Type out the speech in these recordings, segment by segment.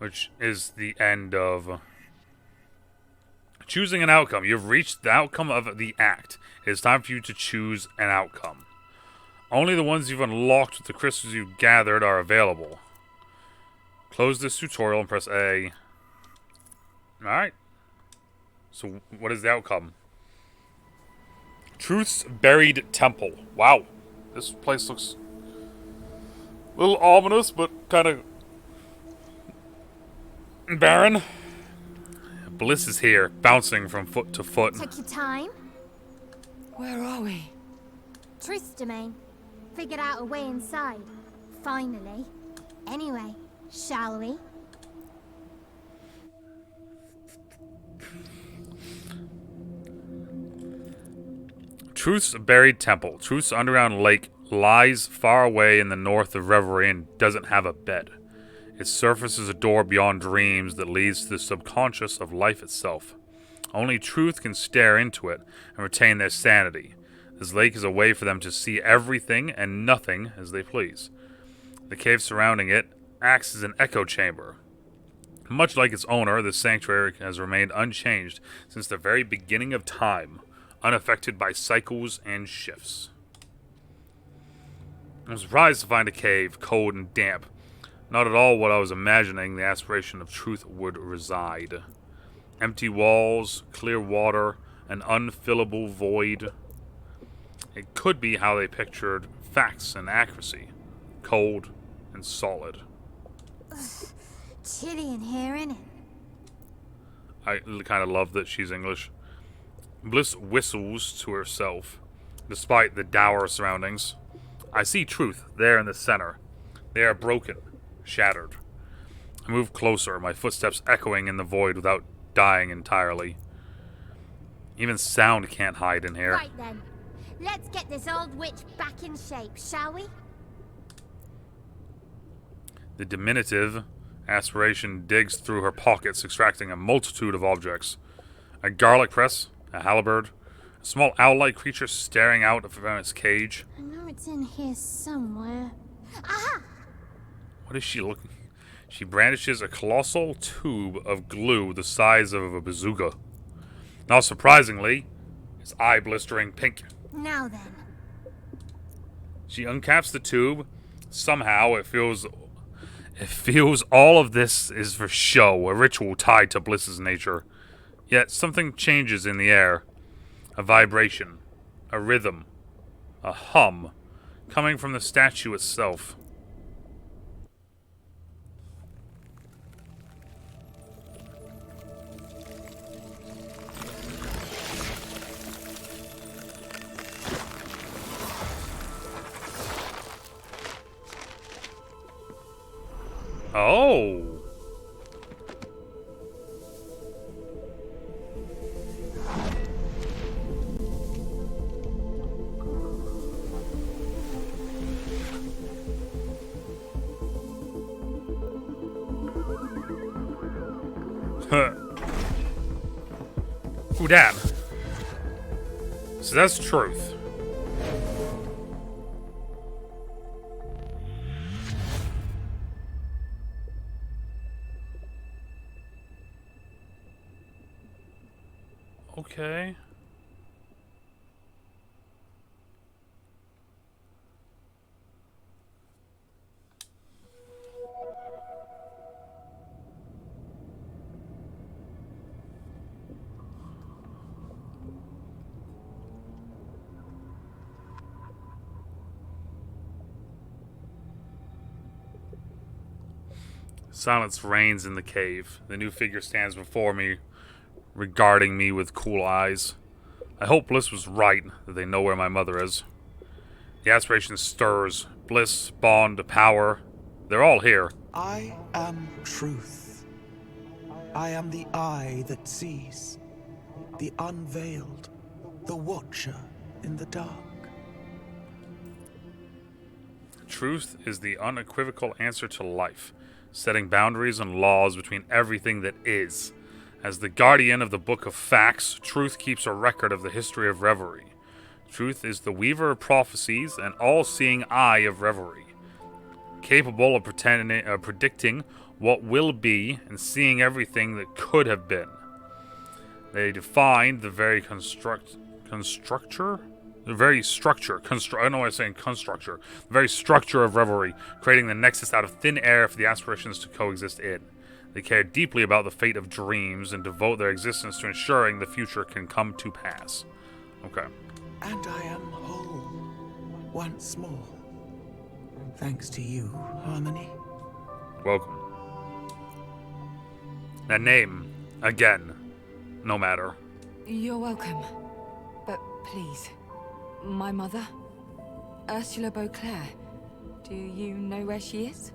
which is the end of choosing an outcome. You've reached the outcome of the act. It is time for you to choose an outcome. Only the ones you've unlocked with the crystals you've gathered are available. Close this tutorial and press A. Alright. So, what is the outcome? Truth's Buried Temple. Wow. This place looks a little ominous, but kind of barren. Bliss is here, bouncing from foot to foot. Took your time? Where are we? Truth's domain. Figured out a way inside. Finally. Anyway, shall we? Truth's Buried Temple. Truth's underground lake lies far away in the north of Reverie and doesn't have a bed. Its surface is a door beyond dreams that leads to the subconscious of life itself. Only Truth can stare into it and retain their sanity. This lake is a way for them to see everything and nothing as they please. The cave surrounding it acts as an echo chamber. Much like its owner, the sanctuary has remained unchanged since the very beginning of time, unaffected by cycles and shifts. I'm surprised to find a cave, cold and damp. Not at all what I was imagining the aspiration of Truth would reside. Empty walls, clear water, an unfillable void. It could be how they pictured facts and accuracy. Cold and solid. Chilly in here, innit? I kind of love that she's English. Bliss whistles to herself, despite the dour surroundings. I see Truth there in the center. They are broken, shattered. I move closer, my footsteps echoing in the void without dying entirely. Even sound can't hide in here. Right then. Let's get this old witch back in shape, shall we? The diminutive aspiration digs through her pockets, extracting a multitude of objects. A garlic press, a halberd, a small owl-like creature staring out from its cage. I know it's in here somewhere. Aha! What is she looking? She brandishes a colossal tube of glue the size of a bazooka. Not surprisingly, its eye-blistering pink. Now then. She uncaps the tube. Somehow it feels all of this is for show, a ritual tied to Bliss's nature. Yet something changes in the air. A vibration, a rhythm, a hum, coming from the statue itself. Oh! Ooh, damn. So that's Truth. Okay. Silence reigns in the cave. The new figure stands before me, regarding me with cool eyes. I hope Bliss was right, that they know where my mother is. The aspiration stirs. Bliss, Bond, Power, they're all here. I am Truth. I am the eye that sees, the unveiled, the watcher in the dark. Truth is the unequivocal answer to life, setting boundaries and laws between everything that is. As the guardian of the Book of Facts, Truth keeps a record of the history of Reverie. Truth is the weaver of prophecies and all-seeing eye of Reverie, capable of predicting what will be and seeing everything that could have been. They defined the very I don't know why I'm saying constructure. The very structure of revelry, creating the nexus out of thin air for the aspirations to coexist in. They care deeply about the fate of dreams and devote their existence to ensuring the future can come to pass. Okay. And I am whole once more. Thanks to you, Harmony. Welcome. That name, again, no matter. You're welcome. But please, my mother, Ursula Beauclair, do you know where she is?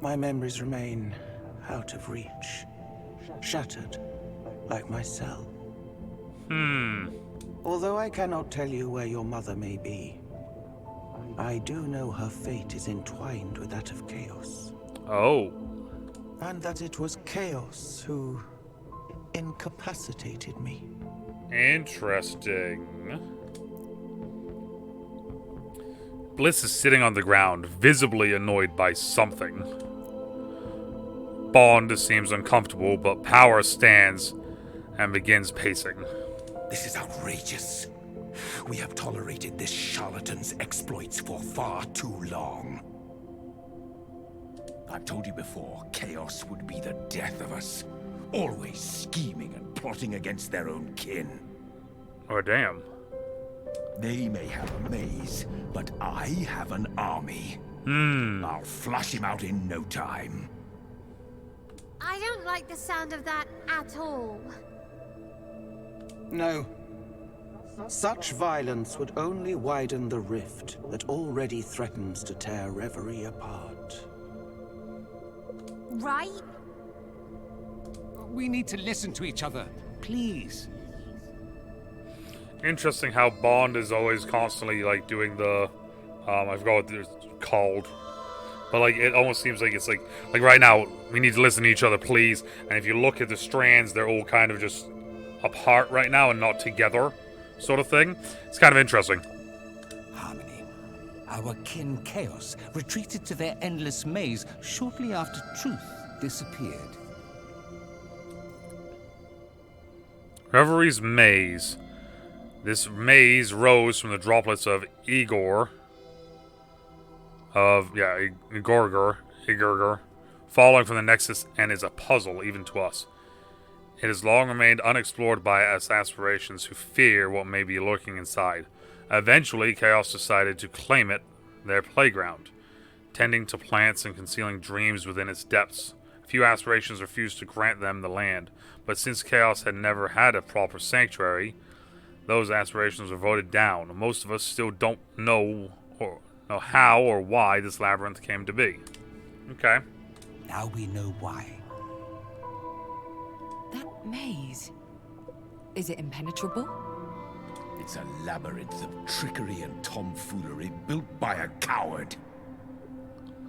My memories remain out of reach, shattered, like my cell. Although I cannot tell you where your mother may be, I do know her fate is entwined with that of Chaos. Oh. And that it was Chaos who incapacitated me. Interesting. Bliss is sitting on the ground, visibly annoyed by something. Bond seems uncomfortable, but Power stands and begins pacing. This is outrageous. We have tolerated this charlatan's exploits for far too long. I've told you before, Chaos would be the death of us. Always scheming and plotting against their own kin. Oh, damn. They may have a maze, but I have an army. I'll flush him out in no time. I don't like the sound of that at all. No. Such violence would only widen the rift that already threatens to tear Reverie apart. Right? We need to listen to each other, please. Interesting how Bond is always constantly, like, doing the, I forgot what it's called. But, like, it almost seems like it's like right now, we need to listen to each other, please. And if you look at the strands, they're all kind of just apart right now and not together, sort of thing. It's kind of interesting. Harmony. Our kin Chaos retreated to their endless maze shortly after truth disappeared. Reverie's maze. This maze rose from the droplets of Igorger, falling from the Nexus, and is a puzzle even to us. It has long remained unexplored by us aspirations who fear what may be lurking inside. Eventually, Chaos decided to claim it their playground, tending to plants and concealing dreams within its depths. A few aspirations refused to grant them the land, but since Chaos had never had a proper sanctuary, those aspirations were voted down. Most of us still don't know how or why this labyrinth came to be. Okay. Now we know why. That maze. Is it impenetrable? It's a labyrinth of trickery and tomfoolery built by a coward.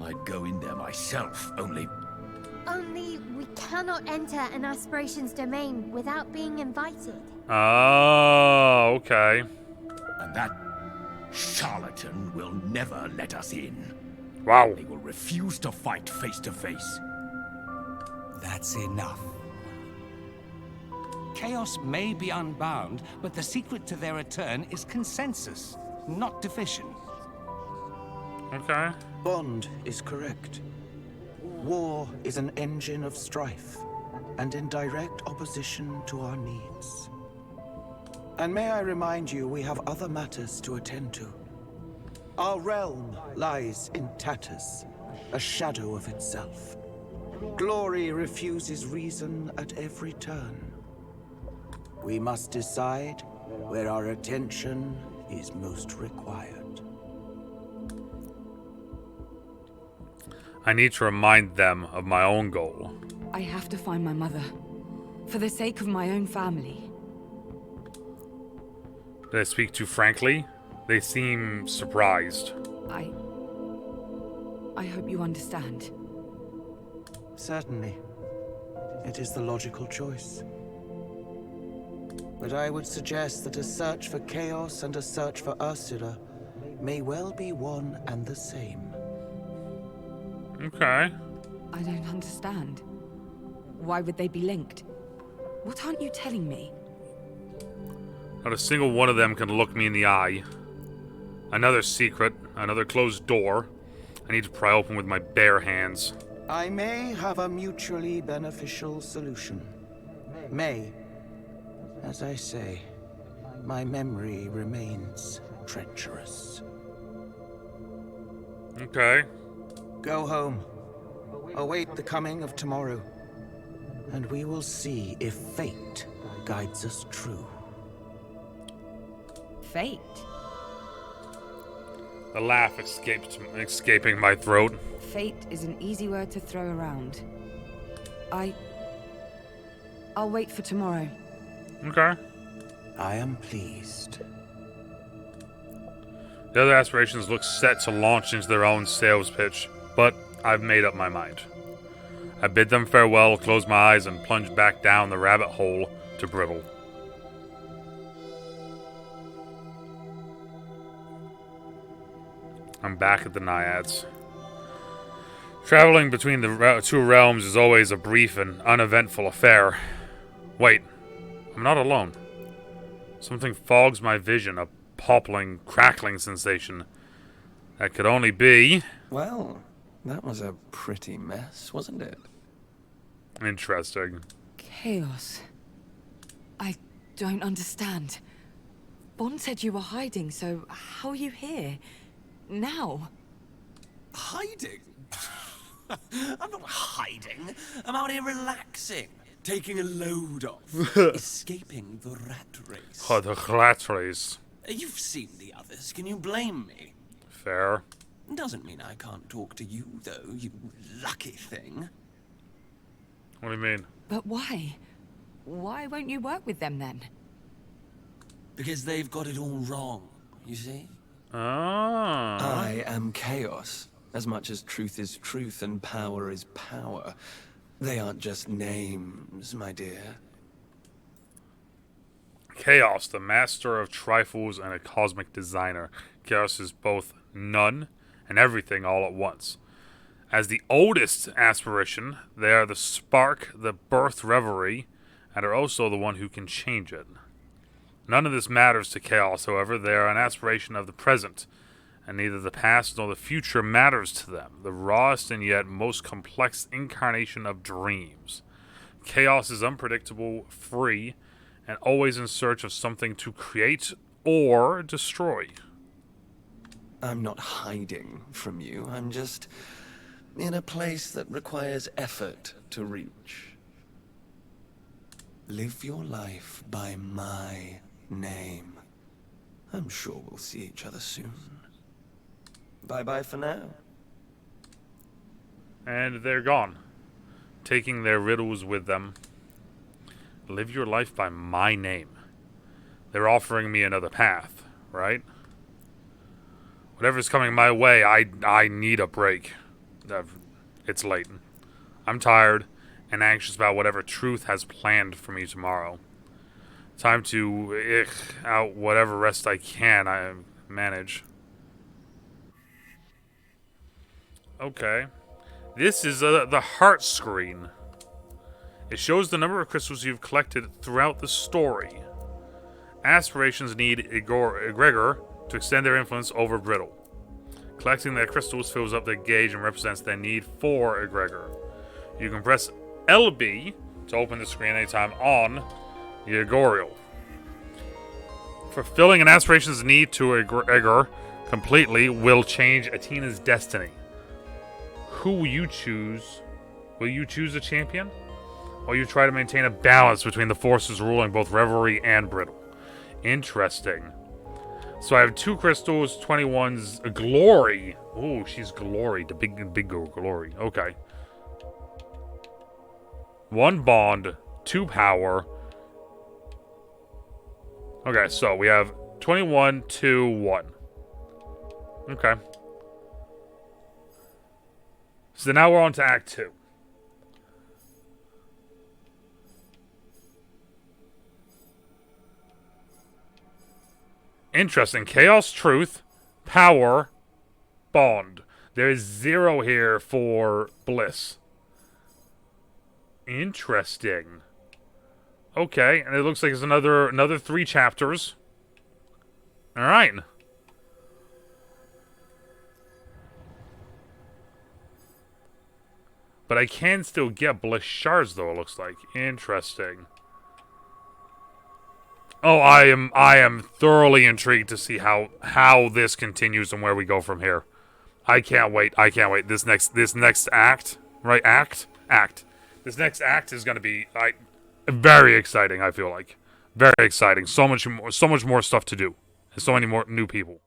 I'd go in there myself, only We cannot enter an aspiration's domain without being invited. Oh, okay. And that charlatan will never let us in. Wow. They will refuse to fight face to face. That's enough. Chaos may be unbound, but the secret to their return is consensus, not division. Okay. Bond is correct. War is an engine of strife, and in direct opposition to our needs. And may I remind you, we have other matters to attend to. Our realm lies in tatters, a shadow of itself. Glory refuses reason at every turn. We must decide where our attention is most required. I need to remind them of my own goal. I have to find my mother. For the sake of my own family. Did I speak too frankly? They seem surprised. I hope you understand. Certainly. It is the logical choice. But I would suggest that a search for Chaos and a search for Ursula may well be one and the same. Okay. I don't understand. Why would they be linked? What aren't you telling me? Not a single one of them can look me in the eye. Another secret, another closed door. I need to pry open with my bare hands. I may have a mutually beneficial solution. May. As I say, my memory remains treacherous. Okay. Go home. Await the coming of tomorrow. And we will see if fate guides us true. Fate? A laugh escaping my throat. Fate is an easy word to throw around. I'll wait for tomorrow. Okay. I am pleased. The other aspirations look set to launch into their own sales pitch, but I've made up my mind. I bid them farewell, close my eyes, and plunge back down the rabbit hole to Brittle. I'm back at the Naiads. Traveling between the two realms is always a brief and uneventful affair. Wait, I'm not alone. Something fogs my vision, a popping, crackling sensation. That could only be... Well, that was a pretty mess, wasn't it? Interesting. Chaos. I don't understand. Bond said you were hiding, so how are you here? Now? Hiding? I'm not hiding. I'm out here relaxing, taking a load off, escaping the rat race. Oh, the rat race. You've seen the others. Can you blame me? Fair. Doesn't mean I can't talk to you, though, you lucky thing. What do you mean? But why? Why won't you work with them then? Because they've got it all wrong, you see? Ah. I am chaos. As much as truth is truth and power is power. They aren't just names, my dear. Chaos, the master of trifles and a cosmic designer. Chaos is both none and everything all at once. As the oldest aspiration, they are the spark that birthed reverie, and are also the one who can change it. None of this matters to Chaos, however. They are an aspiration of the present, and neither the past nor the future matters to them, the rawest and yet most complex incarnation of dreams. Chaos is unpredictable, free, and always in search of something to create or destroy. I'm not hiding from you. I'm just in a place that requires effort to reach. Live your life by my name. I'm sure we'll see each other soon. Bye-bye for now. And they're gone, taking their riddles with them. Live your life by my name. They're offering me another path, right? Whatever's coming my way, I need a break. It's late. I'm tired and anxious about whatever truth has planned for me tomorrow. Time to out whatever rest I can manage. Okay. This is the heart screen. It shows the number of crystals you've collected throughout the story. Aspirations need egregor to extend their influence over Brittle. Collecting their crystals fills up their gauge and represents their need for egregor. You can press LB to open the screen anytime on the egregorial. Fulfilling an aspiration's need to egregor completely will change Atina's destiny. Who will you choose? Will you choose a champion? Or you try to maintain a balance between the forces ruling both Reverie and Brittle? Interesting. So I have 2 crystals, 21's Glory. Ooh, she's Glory, the big girl Glory. Okay. 1 Bond, 2 Power. Okay, so we have 21, 2, 1. Okay. So now we're on to Act 2. Interesting. Chaos, Truth, Power, Bond. There is 0 here for Bliss. Interesting. Okay, and it looks like there's another 3 chapters. All right. But I can still get bliss shards, though. It looks like interesting. Oh, I am thoroughly intrigued to see how this continues and where we go from here. I can't wait. I can't wait. This next act, right? Act. This next act is gonna be very exciting. I feel like very exciting. So much more stuff to do, and so many more new people.